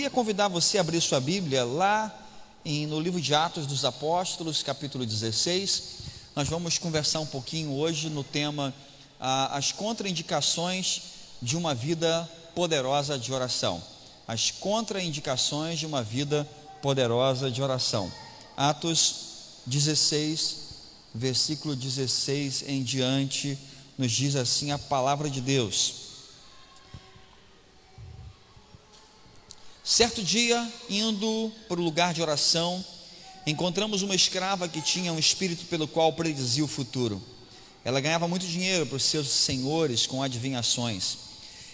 queria convidar você a abrir sua Bíblia lá no livro de Atos dos Apóstolos, capítulo 16. Nós vamos conversar um pouquinho hoje no tema as contraindicações de uma vida poderosa de oração. As contraindicações de uma vida poderosa de oração. Atos 16, versículo 16 em diante, nos diz assim a palavra de Deus. Certo dia, indo para o lugar de oração, encontramos uma escrava que tinha um espírito pelo qual predizia o futuro. Ela ganhava muito dinheiro para os seus senhores com adivinhações.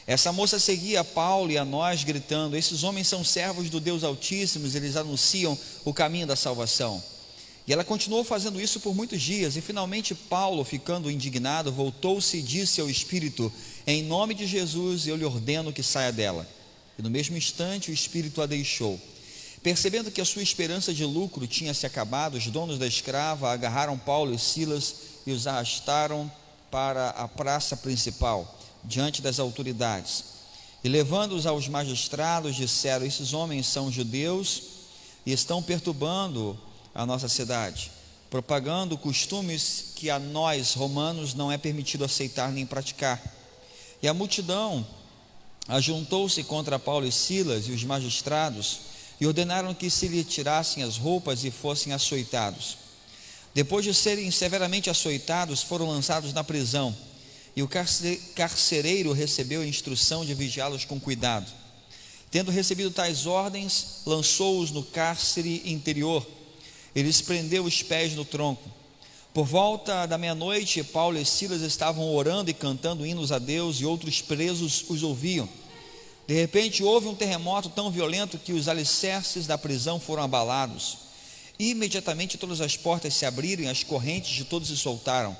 Essa moça seguia a Paulo e a nós, gritando: esses homens são servos do Deus Altíssimo, eles anunciam o caminho da salvação. E ela continuou fazendo isso por muitos dias, e finalmente Paulo, ficando indignado, voltou-se e disse ao espírito: em nome de Jesus eu lhe ordeno que saia dela. E no mesmo instante o espírito a deixou. Percebendo que a sua esperança de lucro tinha se acabado, os donos da escrava agarraram Paulo e Silas e os arrastaram para a praça principal, diante das autoridades. E levando-os aos magistrados, disseram: esses homens são judeus e estão perturbando a nossa cidade, propagando costumes que a nós, romanos, não é permitido aceitar nem praticar. E a multidão ajuntou-se contra Paulo e Silas e os magistrados e ordenaram que se lhe tirassem as roupas e fossem açoitados. Depois de serem severamente açoitados, foram lançados na prisão, e o carcereiro recebeu a instrução de vigiá-los com cuidado. Tendo recebido tais ordens, lançou-os no cárcere interior. Ele lhes prendeu os pés no tronco. Por volta da meia-noite, Paulo e Silas estavam orando e cantando hinos a Deus, e outros presos os ouviam. De repente houve um terremoto tão violento que os alicerces da prisão foram abalados. E imediatamente todas as portas se abriram e as correntes de todos se soltaram.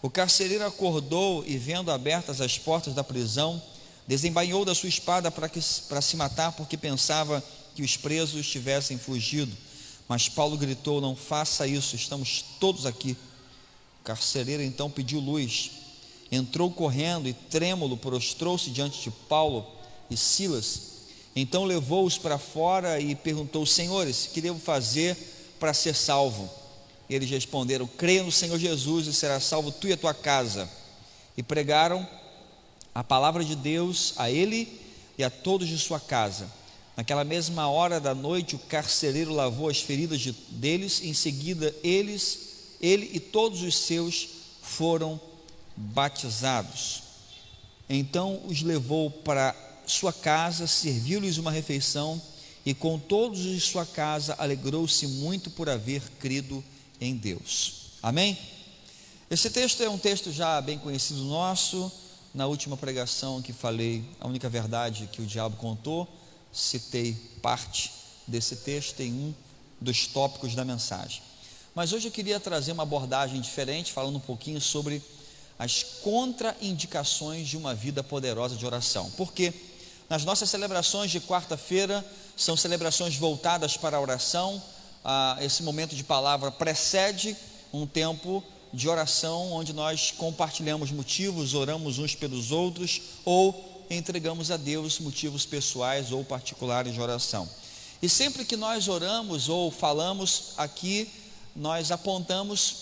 O carcereiro acordou e, vendo abertas as portas da prisão, desembainhou da sua espada para se matar, porque pensava que os presos tivessem fugido. Mas Paulo gritou: não faça isso, estamos todos aqui. O carcereiro então pediu luz, entrou correndo e trêmulo prostrou-se diante de Paulo e Silas. Então levou-os para fora e perguntou: senhores, que devo fazer para ser salvo? E eles responderam: creia no Senhor Jesus e será salvo tu e a tua casa. E pregaram a palavra de Deus a ele e a todos de sua casa. Naquela mesma hora da noite, o carcereiro lavou as feridas deles. Em seguida ele e todos os seus foram batizados. Então os levou para sua casa, serviu-lhes uma refeição, e com todos de sua casa alegrou-se muito por haver crido em Deus. Amém? Esse texto é um texto já bem conhecido nosso. Na última pregação que falei a única verdade que o diabo contou, citei parte desse texto em um dos tópicos da mensagem. Mas hoje eu queria trazer uma abordagem diferente, falando um pouquinho sobre as contraindicações de uma vida poderosa de oração. Porque nas nossas celebrações de quarta-feira são celebrações voltadas para a oração. Esse momento de palavra precede um tempo de oração, onde nós compartilhamos motivos, oramos uns pelos outros, ou entregamos a Deus motivos pessoais ou particulares de oração. E sempre que nós oramos ou falamos aqui, nós apontamos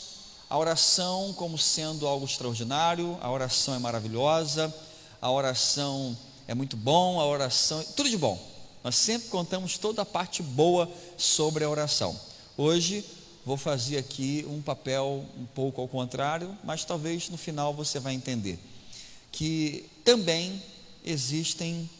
a oração como sendo algo extraordinário. A oração é maravilhosa, a oração é muito bom, a oração, tudo de bom. Nós sempre contamos toda a parte boa sobre a oração. Hoje vou fazer aqui um papel um pouco ao contrário, mas talvez no final você vai entender que também existem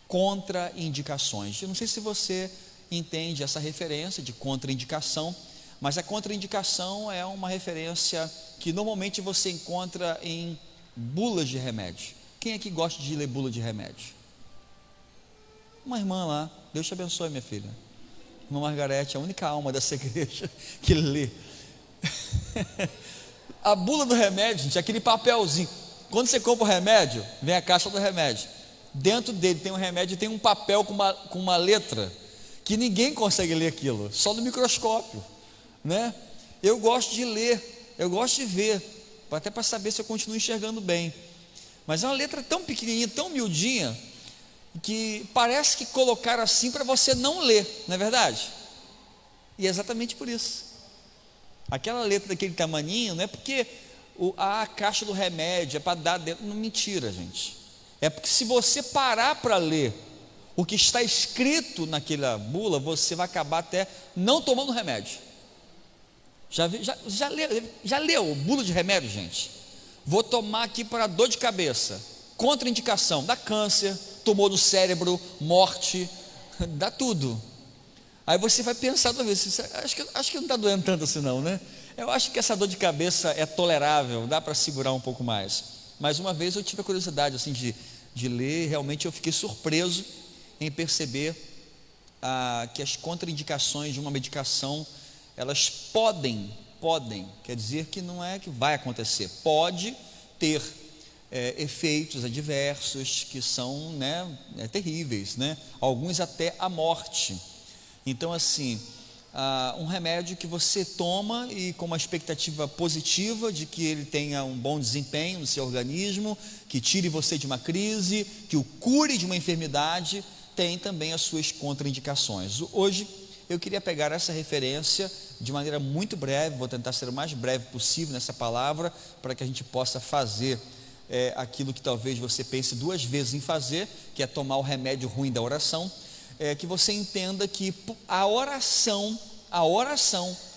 contraindicações. Eu não sei se você entende essa referência de contraindicação, mas a contraindicação é uma referência que normalmente você encontra em bulas de remédio. Quem aqui gosta de ler bula de remédio? Uma irmã lá, Deus te abençoe, minha filha. Irmã Margarete, a única alma dessa igreja que lê. A bula do remédio, gente, é aquele papelzinho. Quando você compra o remédio, vem a caixa do remédio. Dentro dele tem um remédio e tem um papel com uma letra que ninguém consegue ler aquilo, só no microscópio, né? Eu gosto de ler, eu gosto de ver, até para saber se eu continuo enxergando bem. Mas é uma letra tão pequenininha, tão miudinha, que parece que colocaram assim para você não ler, não é verdade? E é exatamente por isso. Aquela letra daquele tamaninho não é porque a caixa do remédio é para dar dentro. Não, mentira, gente. É porque se você parar para ler o que está escrito naquela bula, você vai acabar até não tomando remédio. Já leu o bula de remédio, gente? Vou tomar aqui para dor de cabeça, contraindicação, dá câncer, tumor no cérebro, morte, dá tudo. Aí você vai pensar duas vezes, acho que não está doendo tanto assim não, né? Eu acho que essa dor de cabeça é tolerável, dá para segurar um pouco mais. Mas uma vez eu tive a curiosidade assim, de ler, realmente eu fiquei surpreso em perceber que as contraindicações de uma medicação, elas podem, quer dizer que não é que vai acontecer, pode ter efeitos adversos que são terríveis, alguns até a morte. Então assim, um remédio que você toma e com uma expectativa positiva de que ele tenha um bom desempenho no seu organismo, que tire você de uma crise, que o cure de uma enfermidade, tem também as suas contraindicações. Hoje eu queria pegar essa referência de maneira muito breve, vou tentar ser o mais breve possível nessa palavra, para que a gente possa fazer aquilo que talvez você pense duas vezes em fazer, que é tomar o remédio ruim da oração, que você entenda que a oração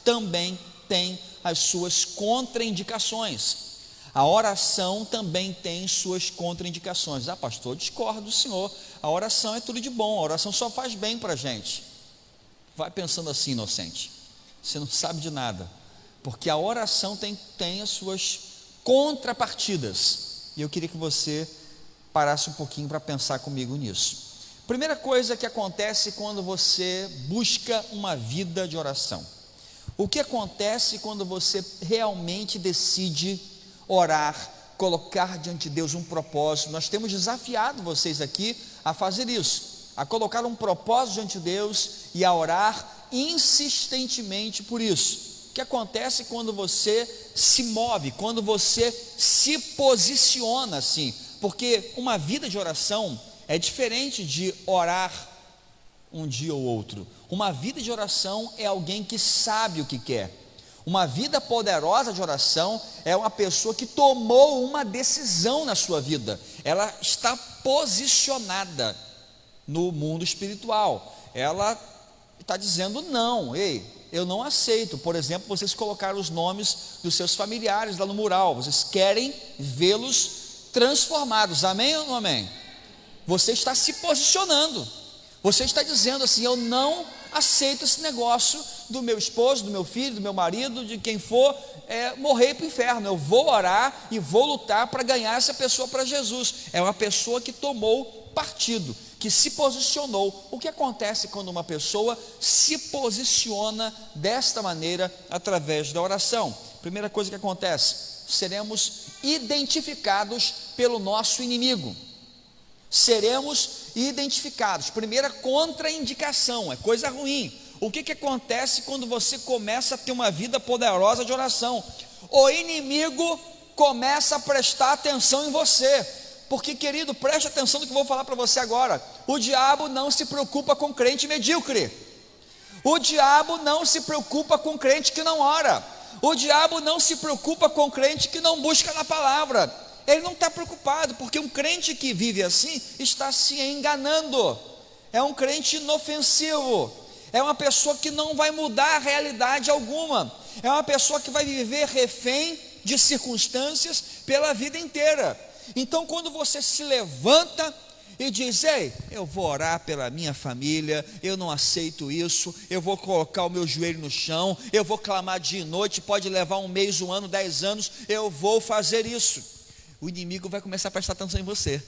também tem as suas contraindicações. A oração também tem suas contraindicações. Pastor, eu discordo do senhor, a oração é tudo de bom, a oração só faz bem para a gente. Vai pensando assim, inocente, você não sabe de nada, porque a oração tem as suas contrapartidas, e eu queria que você parasse um pouquinho para pensar comigo nisso. Primeira coisa que acontece quando você busca uma vida de oração. O que acontece quando você realmente decide orar, colocar diante de Deus um propósito? Nós temos desafiado vocês aqui a fazer isso, a colocar um propósito diante de Deus e a orar insistentemente por isso. O que acontece quando você se move, quando você se posiciona assim? Porque uma vida de oração é diferente de orar um dia ou outro. Uma vida de oração é alguém que sabe o que quer. Uma vida poderosa de oração é uma pessoa que tomou uma decisão na sua vida. Ela está posicionada no mundo espiritual. Ela está dizendo não, eu não aceito. Por exemplo, vocês colocaram os nomes dos seus familiares lá no mural. Vocês querem vê-los transformados. Amém ou não amém? Você está se posicionando, você está dizendo assim: eu não aceito esse negócio do meu esposo, do meu filho, do meu marido, de quem for morrer para o inferno. Eu vou orar e vou lutar para ganhar essa pessoa para Jesus. É uma pessoa que tomou partido, que se posicionou. O que acontece quando uma pessoa se posiciona desta maneira através da oração? Primeira coisa que acontece: seremos identificados pelo nosso inimigo. Seremos identificados. Primeira contraindicação, é coisa ruim. O que acontece quando você começa a ter uma vida poderosa de oração? O inimigo começa a prestar atenção em você. Porque, querido, preste atenção no que eu vou falar para você agora. O diabo não se preocupa com crente medíocre. O diabo não se preocupa com crente que não ora. O diabo não se preocupa com crente que não busca na palavra. Ele não está preocupado, porque um crente que vive assim está se enganando. É um crente inofensivo. É uma pessoa que não vai mudar a realidade alguma. É uma pessoa que vai viver refém de circunstâncias pela vida inteira. Então, quando você se levanta e diz: eu vou orar pela minha família, eu não aceito isso, eu vou colocar o meu joelho no chão, eu vou clamar dia e noite, pode levar 1 mês, 1 ano, 10 anos, eu vou fazer isso. O inimigo vai começar a prestar atenção em você.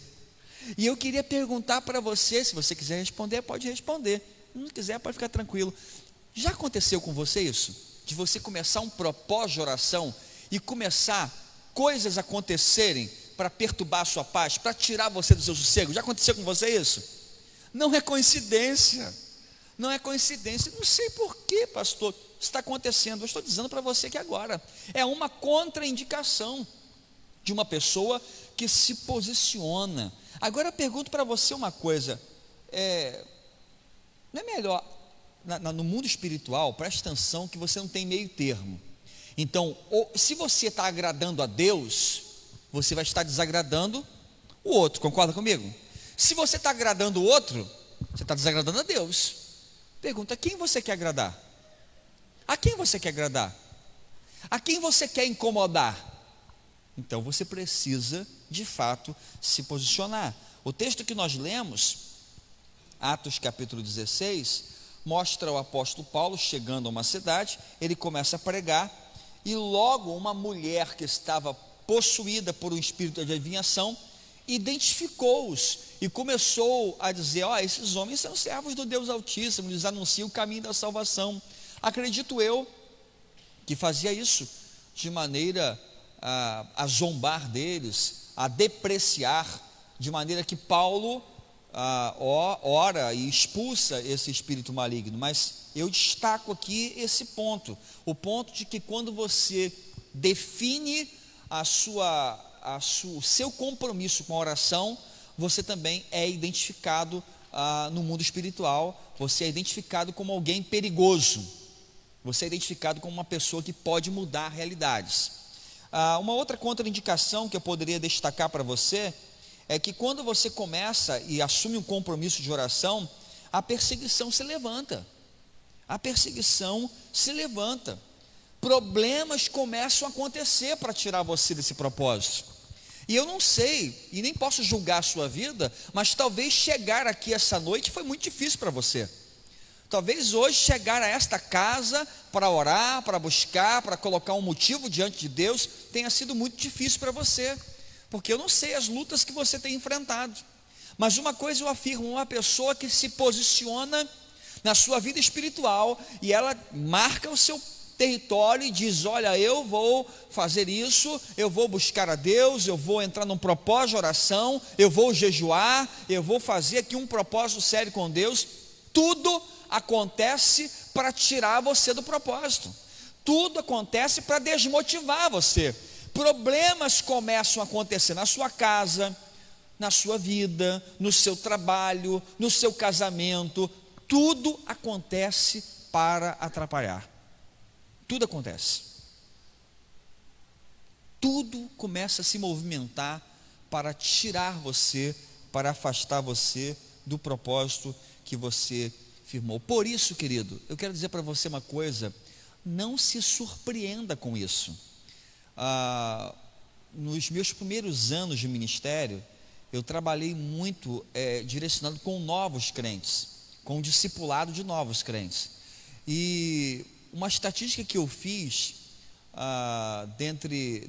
E eu queria perguntar para você, se você quiser responder, pode responder. Se não quiser, pode ficar tranquilo. Já aconteceu com você isso? De você começar um propósito de oração e começar coisas acontecerem para perturbar a sua paz, para tirar você do seu sossego? Já aconteceu com você isso? Não é coincidência. Não é coincidência. Não sei por que, pastor, está acontecendo. Eu estou dizendo para você que agora é uma contraindicação de uma pessoa que se posiciona. Agora eu pergunto para você uma coisa: não é melhor, no mundo espiritual, preste atenção que você não tem meio termo. Então, se você está agradando a Deus, você vai estar desagradando o outro, concorda comigo? Se você está agradando o outro, você está desagradando a Deus. Pergunta: quem você quer agradar? A quem você quer agradar? A quem você quer incomodar? Então você precisa de fato se posicionar. O texto que nós lemos, Atos capítulo 16, mostra o apóstolo Paulo chegando a uma cidade. Ele começa a pregar, e logo uma mulher que estava possuída por um espírito de adivinhação identificou-os e começou a dizer: esses homens são servos do Deus Altíssimo, eles anunciam o caminho da salvação. Acredito eu que fazia isso de maneira a zombar deles, a depreciar, de maneira que Paulo ora e expulsa esse espírito maligno. Mas eu destaco aqui esse ponto, o ponto de que quando você define o seu compromisso com a oração, você também é identificado no mundo espiritual, você é identificado como alguém perigoso, você é identificado como uma pessoa que pode mudar realidades. Uma outra contraindicação que eu poderia destacar para você é que quando você começa e assume um compromisso de oração, a perseguição se levanta. A perseguição se levanta. Problemas começam a acontecer para tirar você desse propósito. E eu não sei, e nem posso julgar a sua vida, mas talvez chegar aqui essa noite foi muito difícil para você. Talvez hoje chegar a esta casa para orar, para buscar, para colocar um motivo diante de Deus, tenha sido muito difícil para você, porque eu não sei as lutas que você tem enfrentado. Mas uma coisa eu afirmo: uma pessoa que se posiciona na sua vida espiritual e ela marca o seu território e diz: olha, eu vou fazer isso, eu vou buscar a Deus, eu vou entrar num propósito de oração, eu vou jejuar, eu vou fazer aqui um propósito sério com Deus. Tudo acontece para tirar você do propósito, tudo acontece para desmotivar você. Problemas começam a acontecer na sua casa, na sua vida, no seu trabalho, no seu casamento. Tudo acontece para atrapalhar. Tudo acontece. Tudo começa a se movimentar para tirar você, para afastar você do propósito que você firmou. Por isso, querido, eu quero dizer para você uma coisa: não se surpreenda com isso. Nos meus primeiros anos de ministério, eu trabalhei muito direcionado com novos crentes, com o discipulado de novos crentes. E uma estatística que eu fiz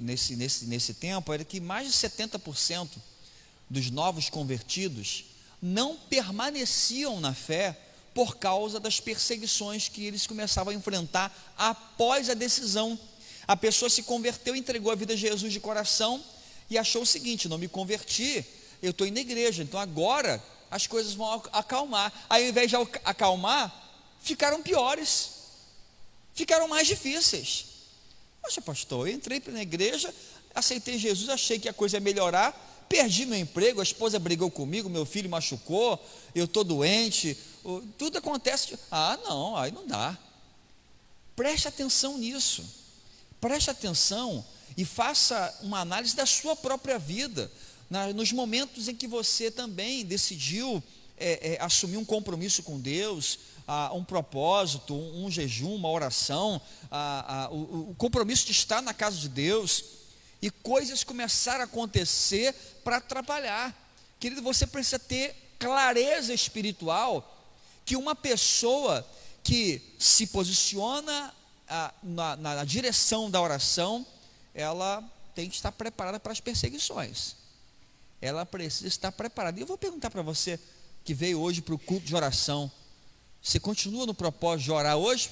nesse tempo era que mais de 70% dos novos convertidos não permaneciam na fé por causa das perseguições que eles começavam a enfrentar após a decisão. A pessoa se converteu, entregou a vida a Jesus de coração e achou o seguinte: não me converti, eu estou indo na igreja, então agora as coisas vão acalmar. Aí, ao invés de acalmar, ficaram piores, ficaram mais difíceis. Poxa, pastor, eu entrei na igreja, aceitei Jesus, achei que a coisa ia melhorar, perdi meu emprego, a esposa brigou comigo, meu filho machucou, eu estou doente, tudo acontece. Não, aí não dá. Preste atenção nisso, preste atenção e faça uma análise da sua própria vida, nos momentos em que você também decidiu assumir um compromisso com Deus, um propósito, um jejum, uma oração, o compromisso de estar na casa de Deus, e coisas começaram a acontecer para atrapalhar. Querido, você precisa ter clareza espiritual que uma pessoa que se posiciona na direção da oração, ela tem que estar preparada para as perseguições. Ela precisa estar preparada. E eu vou perguntar para você que veio hoje para o culto de oração: você continua no propósito de orar hoje?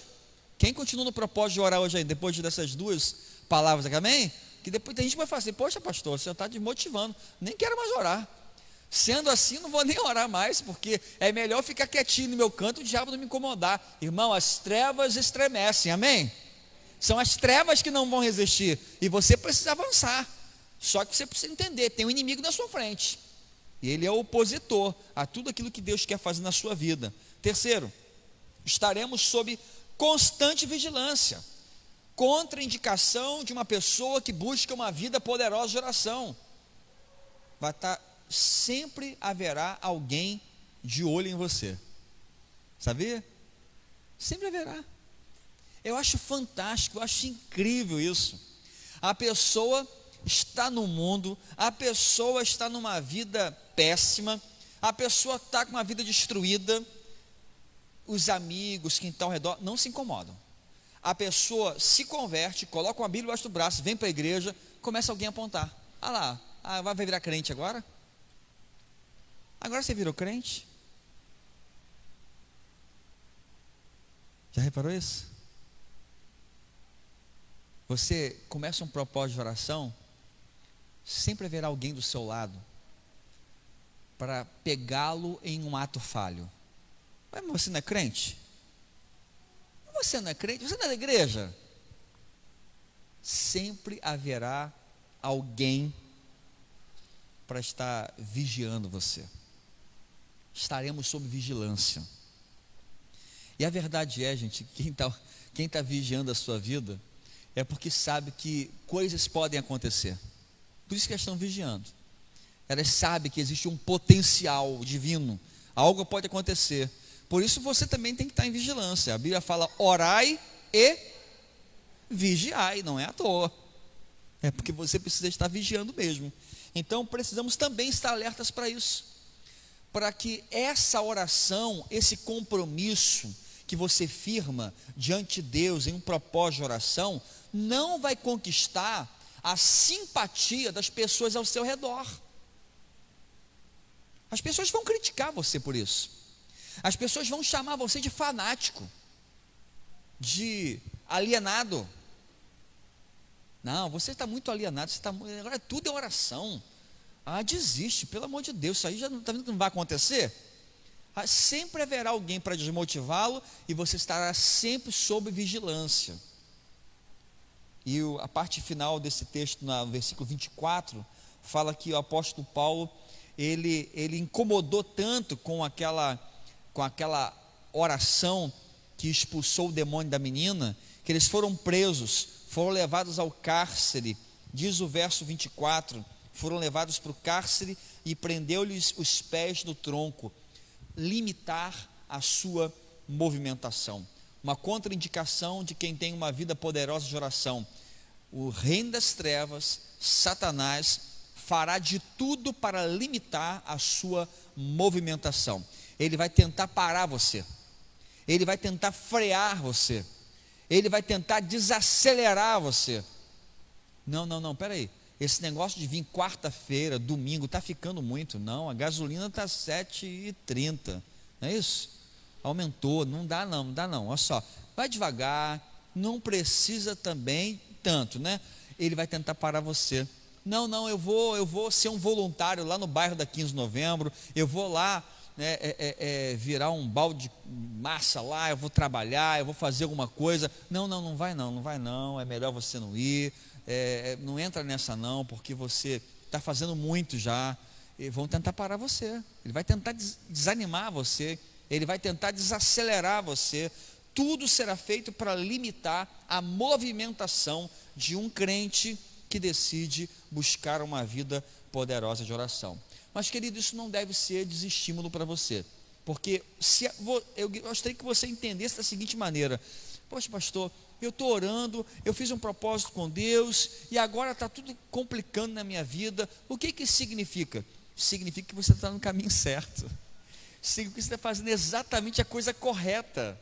Quem continua no propósito de orar hoje aí, depois dessas duas palavras aqui, amém? Que depois tem gente que vai falar assim: poxa, pastor, você está desmotivando, nem quero mais orar. Sendo assim, não vou nem orar mais, porque é melhor ficar quietinho no meu canto, o diabo não me incomodar. Irmão, as trevas estremecem, amém? São as trevas que não vão resistir, e você precisa avançar. Só que você precisa entender, tem um inimigo na sua frente. E ele é opositor a tudo aquilo que Deus quer fazer na sua vida. Terceiro, estaremos sob constante vigilância, contraindicação de uma pessoa que busca uma vida poderosa de oração. Sempre haverá alguém de olho em você, sabia? Sempre haverá. Eu acho fantástico, eu acho incrível isso. A pessoa está no mundo, a pessoa está numa vida péssima, a pessoa está com uma vida destruída, os amigos que estão ao redor não se incomodam. A pessoa se converte, coloca uma Bíblia embaixo do braço, vem para a igreja, começa alguém a apontar. Ah lá, vai virar crente agora? Agora você virou crente? Já reparou isso? Você começa um propósito de oração, sempre haverá alguém do seu lado para pegá-lo em um ato falho. Mas você não é crente? Você não é crente? Você não é da igreja? Sempre haverá alguém para estar vigiando você. Estaremos sob vigilância. E a verdade é, gente, quem tá vigiando a sua vida é porque sabe que coisas podem acontecer. Por isso que elas estão vigiando. Elas sabem que existe um potencial divino. Algo pode acontecer. Por isso você também tem que estar em vigilância. A Bíblia fala: orai e vigiai. Não é à toa. É porque você precisa estar vigiando mesmo. Então precisamos também estar alertas para isso. Para que essa oração, esse compromisso que você firma diante de Deus em um propósito de oração, não vai conquistar a simpatia das pessoas ao seu redor. As pessoas vão criticar você por isso. As pessoas vão chamar você de fanático, de alienado. Não, você está muito alienado, agora tudo é oração. Desiste, pelo amor de Deus, isso aí já está vendo que não vai acontecer? Sempre haverá alguém para desmotivá-lo e você estará sempre sob vigilância. E a parte final desse texto, no versículo 24, fala que o apóstolo Paulo, ele incomodou tanto com aquela oração que expulsou o demônio da menina, que eles foram presos, foram levados ao cárcere. Diz o verso 24, foram levados para o cárcere e prendeu-lhes os pés no tronco. Limitar a sua movimentação. Uma contraindicação de quem tem uma vida poderosa de oração. O reino das trevas, Satanás, fará de tudo para limitar a sua movimentação. Ele vai tentar parar você. Ele vai tentar frear você. Ele vai tentar desacelerar você. Não, peraí. Esse negócio de vir quarta-feira, domingo, está ficando muito. Não, a gasolina está 7,30. Não é isso? Aumentou, não dá não. Olha só, vai devagar, não precisa também tanto, né? Ele vai tentar parar você. Não, eu vou ser um voluntário lá no bairro da 15 de novembro, eu vou lá, né, virar um balde de massa lá, eu vou trabalhar, eu vou fazer alguma coisa. Não vai não, é melhor você não ir. Não entra nessa não, porque você está fazendo muito já. E vão tentar parar você. Ele vai tentar desanimar você. Ele vai tentar desacelerar você. Tudo será feito para limitar a movimentação de um crente que decide buscar uma vida poderosa de oração. Mas, querido, isso não deve ser desestímulo para você, porque eu gostaria que você entendesse da seguinte maneira: poxa, pastor, eu estou orando, eu fiz um propósito com Deus e agora está tudo complicando na minha vida. O que isso significa? Significa que você está no caminho certo. Significa que você está fazendo exatamente a coisa correta.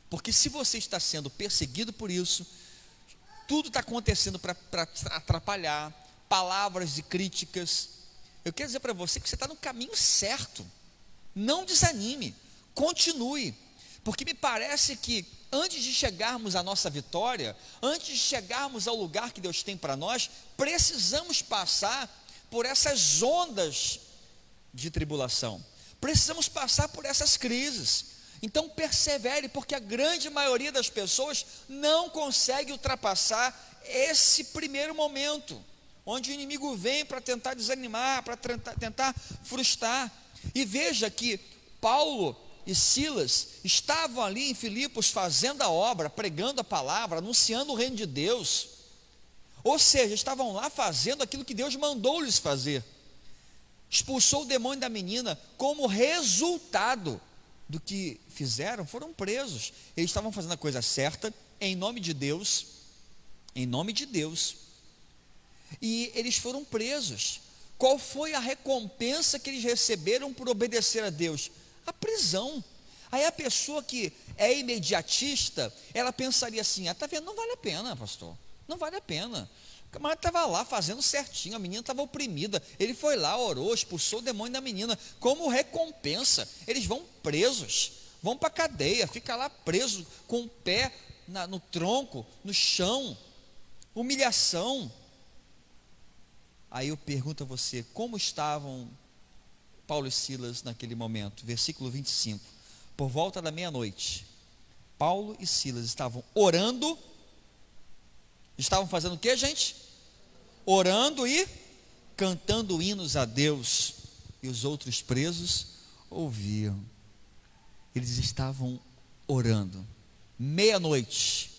Porque se você está sendo perseguido por isso, tudo está acontecendo para atrapalhar, palavras e críticas. Eu quero dizer para você que você está no caminho certo. Não desanime, continue. Porque me parece que antes de chegarmos à nossa vitória, antes de chegarmos ao lugar que Deus tem para nós, precisamos passar por essas ondas de tribulação. Precisamos passar por essas crises. Então persevere, porque a grande maioria das pessoas não consegue ultrapassar esse primeiro momento. onde o inimigo vem para tentar desanimar, para tentar frustrar. E veja que Paulo e Silas estavam ali em Filipos fazendo a obra, pregando a palavra, anunciando o reino de Deus. Ou seja, estavam lá fazendo aquilo que Deus mandou lhes fazer. Expulsou o demônio da menina. Como resultado do que fizeram, foram presos. Eles estavam fazendo a coisa certa, em nome de Deus, e eles foram presos. Qual foi a recompensa que eles receberam por obedecer a Deus? A prisão. Aí a pessoa que é imediatista, ela pensaria assim: está vendo, não vale a pena, pastor, não vale a pena. O camarada estava lá fazendo certinho, a menina estava oprimida, ele foi lá, orou, expulsou o demônio da menina. Como recompensa, eles vão presos, vão para a cadeia, fica lá preso com o pé no tronco, no chão, humilhação. Aí eu pergunto a você, como estavam Paulo e Silas naquele momento? Versículo 25, por volta da meia-noite, Paulo e Silas estavam orando. Estavam fazendo o que, gente? Orando e cantando hinos a Deus. E os outros presos ouviam. Eles estavam orando. Meia-noite,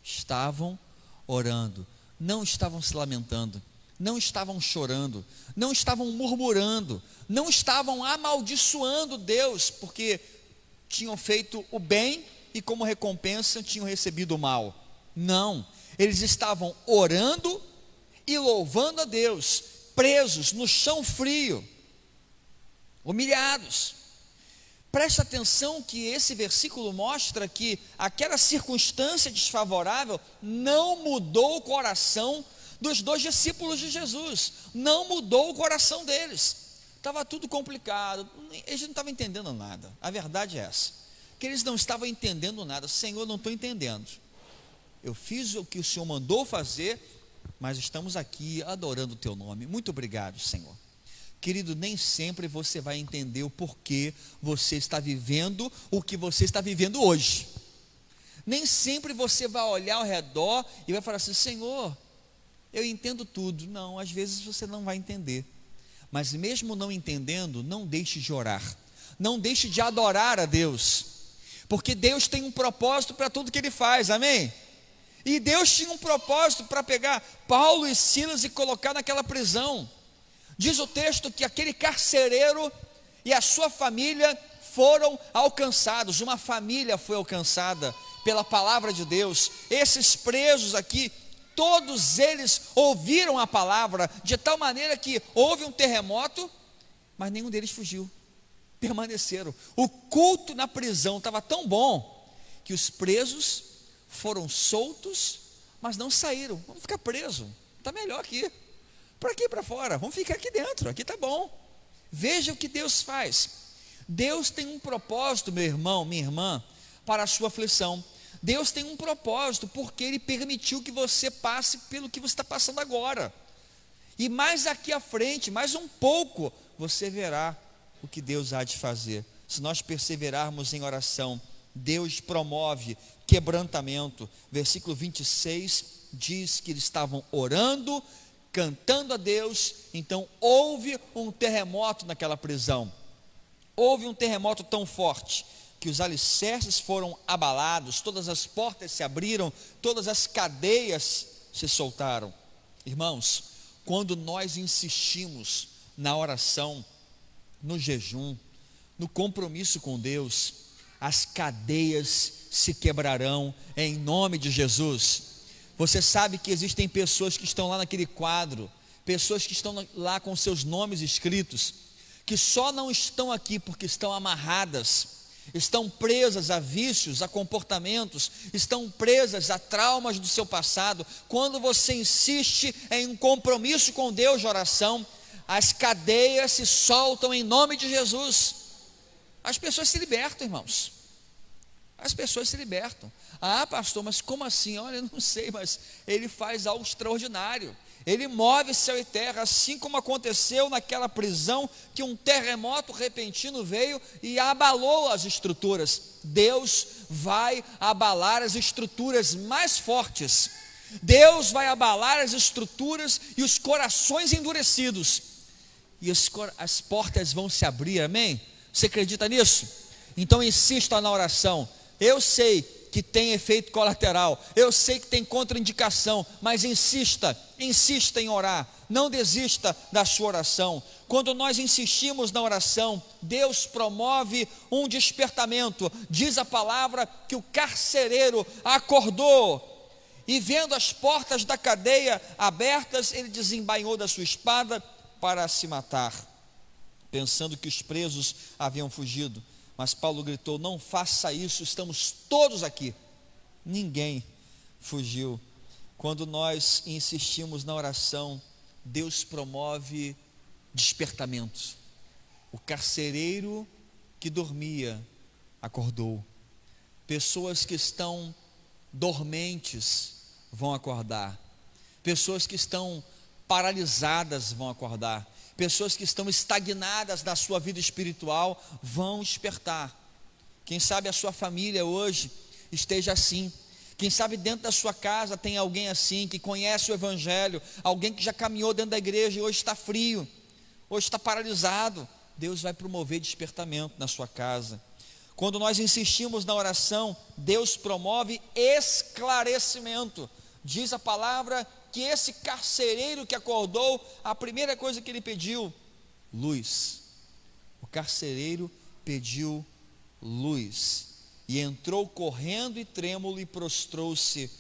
estavam orando. Não estavam se lamentando, não estavam chorando, não estavam murmurando, não estavam amaldiçoando Deus, porque tinham feito o bem e como recompensa tinham recebido o mal. Não, eles estavam orando e louvando a Deus, presos no chão frio, humilhados. Presta atenção que esse versículo mostra que aquela circunstância desfavorável não mudou o coração dos dois discípulos de Jesus, não mudou o coração deles. Estava tudo complicado, eles não estavam entendendo nada. A verdade é essa, que eles não estavam entendendo nada. Senhor, não estou entendendo. Eu fiz o que o Senhor mandou fazer, mas estamos aqui adorando o teu nome. Muito obrigado, Senhor. Querido, nem sempre você vai entender o porquê você está vivendo o que você está vivendo hoje. Nem sempre você vai olhar ao redor e vai falar assim: Senhor, eu entendo tudo. Não, às vezes você não vai entender. Mas mesmo não entendendo, não deixe de orar, não deixe de adorar a Deus, porque Deus tem um propósito para tudo que Ele faz, amém? E Deus tinha um propósito para pegar Paulo e Silas e colocar naquela prisão. Diz o texto que aquele carcereiro e a sua família foram alcançados. Uma família foi alcançada pela palavra de Deus. Esses presos aqui, todos eles ouviram a palavra, de tal maneira que houve um terremoto, mas nenhum deles fugiu, permaneceram. O culto na prisão estava tão bom, que os presos foram soltos, mas não saíram. Vamos ficar presos, está melhor aqui. Para aqui, para fora, vamos ficar aqui dentro, aqui está bom. Veja o que Deus faz. Deus tem um propósito, meu irmão, minha irmã, para a sua aflição. Deus tem um propósito, porque Ele permitiu que você passe pelo que você está passando agora. E mais aqui à frente, mais um pouco, você verá o que Deus há de fazer. Se nós perseverarmos em oração, Deus promove quebrantamento. Versículo 26 diz que eles estavam orando, cantando a Deus. Então houve um terremoto naquela prisão. Houve um terremoto tão forte que os alicerces foram abalados, todas as portas se abriram, todas as cadeias se soltaram. Irmãos, quando nós insistimos na oração, no jejum, no compromisso com Deus, as cadeias se quebrarão em nome de Jesus. Você sabe que existem pessoas que estão lá naquele quadro, pessoas que estão lá com seus nomes escritos, que só não estão aqui porque estão amarradas, estão presas a vícios, a comportamentos, estão presas a traumas do seu passado. Quando você insiste em um compromisso com Deus de oração, as cadeias se soltam em nome de Jesus. As pessoas se libertam, irmãos. As pessoas se libertam. Ah, pastor, mas como assim? Olha, eu não sei, mas Ele faz algo extraordinário. Ele move céu e terra, assim como aconteceu naquela prisão, que um terremoto repentino veio e abalou as estruturas. Deus vai abalar as estruturas mais fortes. Deus vai abalar as estruturas e os corações endurecidos, e as portas vão se abrir, amém? Você acredita nisso? Então insista na oração. Eu sei que tem efeito colateral, eu sei que tem contraindicação, mas insista em orar, não desista da sua oração. Quando nós insistimos na oração, Deus promove um despertamento. Diz a palavra que o carcereiro acordou, e vendo as portas da cadeia abertas, ele desembainhou da sua espada para se matar, pensando que os presos haviam fugido. Mas Paulo gritou: não faça isso, estamos todos aqui. Ninguém fugiu. Quando nós insistimos na oração, Deus promove despertamentos. O carcereiro que dormia acordou. Pessoas que estão dormentes vão acordar. Pessoas que estão paralisadas vão acordar. Pessoas que estão estagnadas na sua vida espiritual vão despertar. Quem sabe a sua família hoje esteja assim. Quem sabe dentro da sua casa tem alguém assim, que conhece o Evangelho, alguém que já caminhou dentro da igreja e hoje está frio, hoje está paralisado. Deus vai promover despertamento na sua casa. Quando nós insistimos na oração, Deus promove esclarecimento. Diz a palavra que esse carcereiro que acordou, a primeira coisa que ele pediu, luz. O carcereiro pediu luz, e entrou correndo e trêmulo e prostrou-se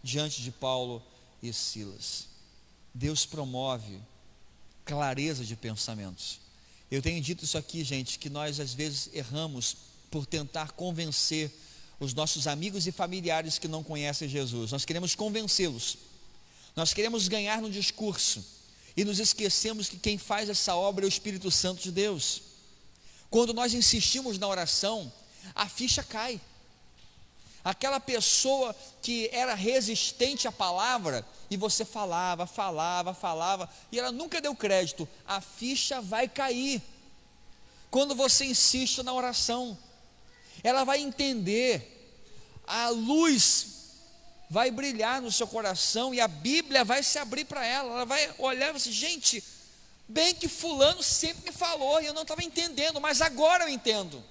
diante de Paulo e Silas. Deus promove clareza de pensamentos. Eu tenho dito isso aqui, gente, que nós às vezes erramos por tentar convencer os nossos amigos e familiares que não conhecem Jesus. Nós queremos convencê-los, nós queremos ganhar no discurso, e nos esquecemos que quem faz essa obra é o Espírito Santo de Deus. Quando nós insistimos na oração, a ficha cai. Aquela pessoa que era resistente à palavra, e você falava, e ela nunca deu crédito, a ficha vai cair. Quando você insiste na oração, ela vai entender, a luz vai brilhar no seu coração, e a Bíblia vai se abrir para ela. Ela vai olhar e vai dizer: gente, bem que fulano sempre me falou, e eu não estava entendendo, mas agora eu entendo.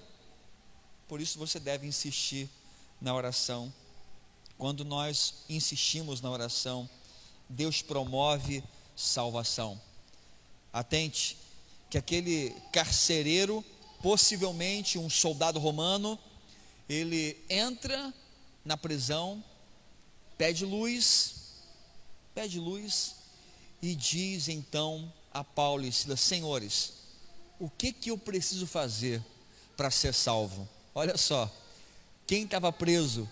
Por isso você deve insistir na oração. Quando nós insistimos na oração, Deus promove salvação. Atente, que aquele carcereiro, possivelmente um soldado romano, ele entra na prisão, pede luz, e diz então a Paulo e Silas: senhores, o que eu preciso fazer para ser salvo? Olha só, quem estava preso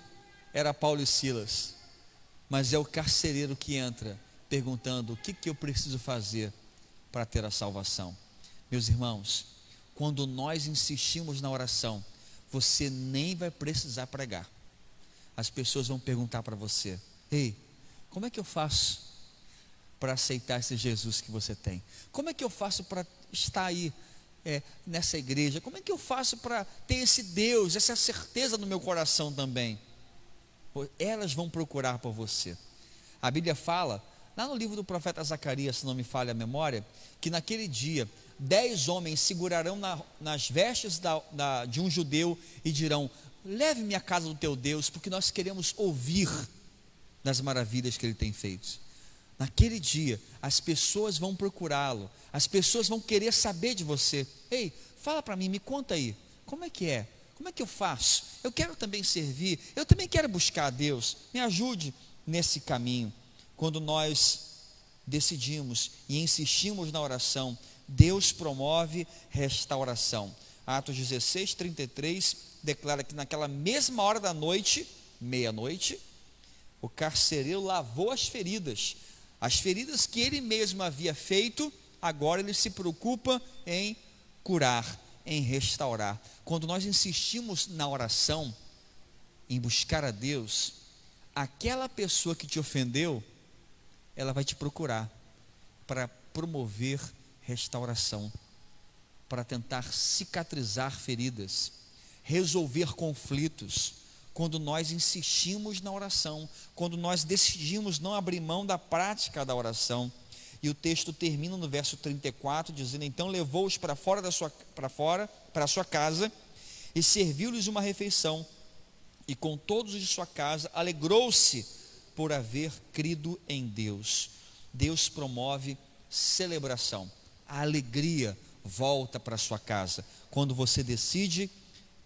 era Paulo e Silas, mas é o carcereiro que entra perguntando: o que eu preciso fazer para ter a salvação? Meus irmãos, quando nós insistimos na oração, você nem vai precisar pregar. As pessoas vão perguntar para você: ei, como é que eu faço para aceitar esse Jesus que você tem? Como é que eu faço para estar aí nessa igreja? Como é que eu faço para ter esse Deus, essa certeza no meu coração também? Elas vão procurar por você. A Bíblia fala, lá no livro do profeta Zacarias, se não me falha a memória, que naquele dia 10 homens segurarão nas vestes de um judeu e dirão: leve-me à casa do teu Deus, porque nós queremos ouvir das maravilhas que ele tem feito. Naquele dia, as pessoas vão procurá-lo, as pessoas vão querer saber de você. Ei, fala para mim, me conta aí, como é que é? Como é que eu faço? Eu quero também servir, eu também quero buscar a Deus, me ajude nesse caminho. Quando nós decidimos e insistimos na oração, Deus promove restauração. Atos 16, 33, declara que naquela mesma hora da noite, meia-noite, o carcereiro lavou as feridas que ele mesmo havia feito. Agora ele se preocupa em curar, em restaurar. Quando nós insistimos na oração, em buscar a Deus, aquela pessoa que te ofendeu, ela vai te procurar para promover restauração, para tentar cicatrizar feridas, resolver conflitos. quando nós insistimos na oração, quando nós decidimos não abrir mão da prática da oração. E o texto termina no verso 34, dizendo: então levou-os para fora para a sua casa, e serviu-lhes uma refeição, e com todos os de sua casa alegrou-se por haver crido em Deus. Deus promove celebração, a alegria volta para a sua casa, quando você decide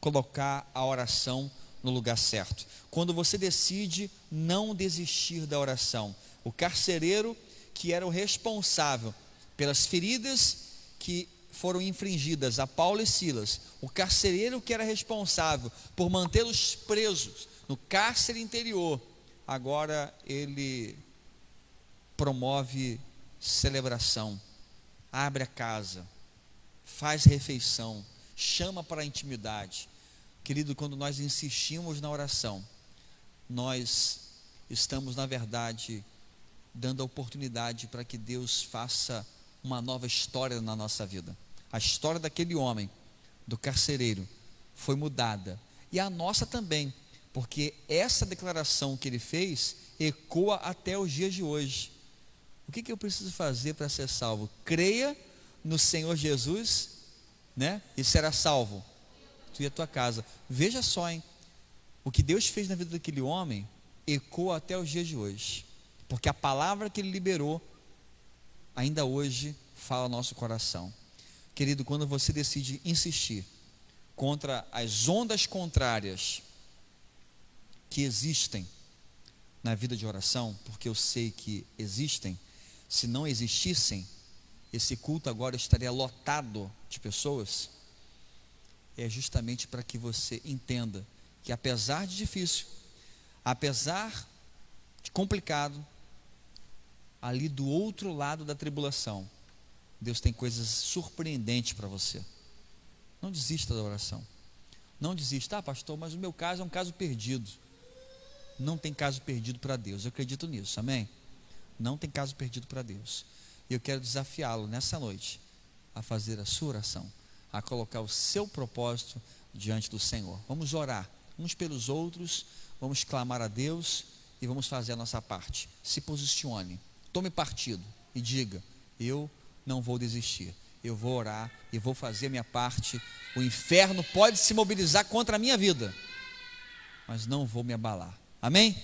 colocar a oração no lugar certo, quando você decide não desistir da oração. O carcereiro, que era o responsável pelas feridas que foram infringidas a Paulo e Silas, o carcereiro que era responsável por mantê-los presos no cárcere interior, agora ele promove celebração, abre a casa, faz refeição, chama para a intimidade. Querido, quando nós insistimos na oração, nós estamos, na verdade, dando a oportunidade para que Deus faça uma nova história na nossa vida. A história daquele homem, do carcereiro, foi mudada, e a nossa também, porque essa declaração que ele fez ecoa até os dias de hoje. O que eu preciso fazer para ser salvo? Creia no Senhor Jesus, né? E será salvo, tu e a tua casa. Veja só, hein? O que Deus fez na vida daquele homem ecoa até os dias de hoje, porque a palavra que ele liberou ainda hoje fala ao nosso coração. Querido, quando você decide insistir contra as ondas contrárias que existem na vida de oração, porque eu sei que existem, se não existissem, esse culto agora estaria lotado de pessoas. É justamente para que você entenda que, apesar de difícil, apesar de complicado, ali do outro lado da tribulação, Deus tem coisas surpreendentes para você. Não desista da oração. Não desista: pastor, mas o meu caso é um caso perdido. Não tem caso perdido para Deus. Eu acredito nisso, amém? Não tem caso perdido para Deus. E eu quero desafiá-lo nessa noite a fazer a sua oração, a colocar o seu propósito diante do Senhor. Vamos orar uns pelos outros, vamos clamar a Deus e vamos fazer a nossa parte. Se posicione, tome partido e diga: eu não vou desistir, eu vou orar e vou fazer a minha parte. O inferno pode se mobilizar contra a minha vida, mas não vou me abalar. Amém?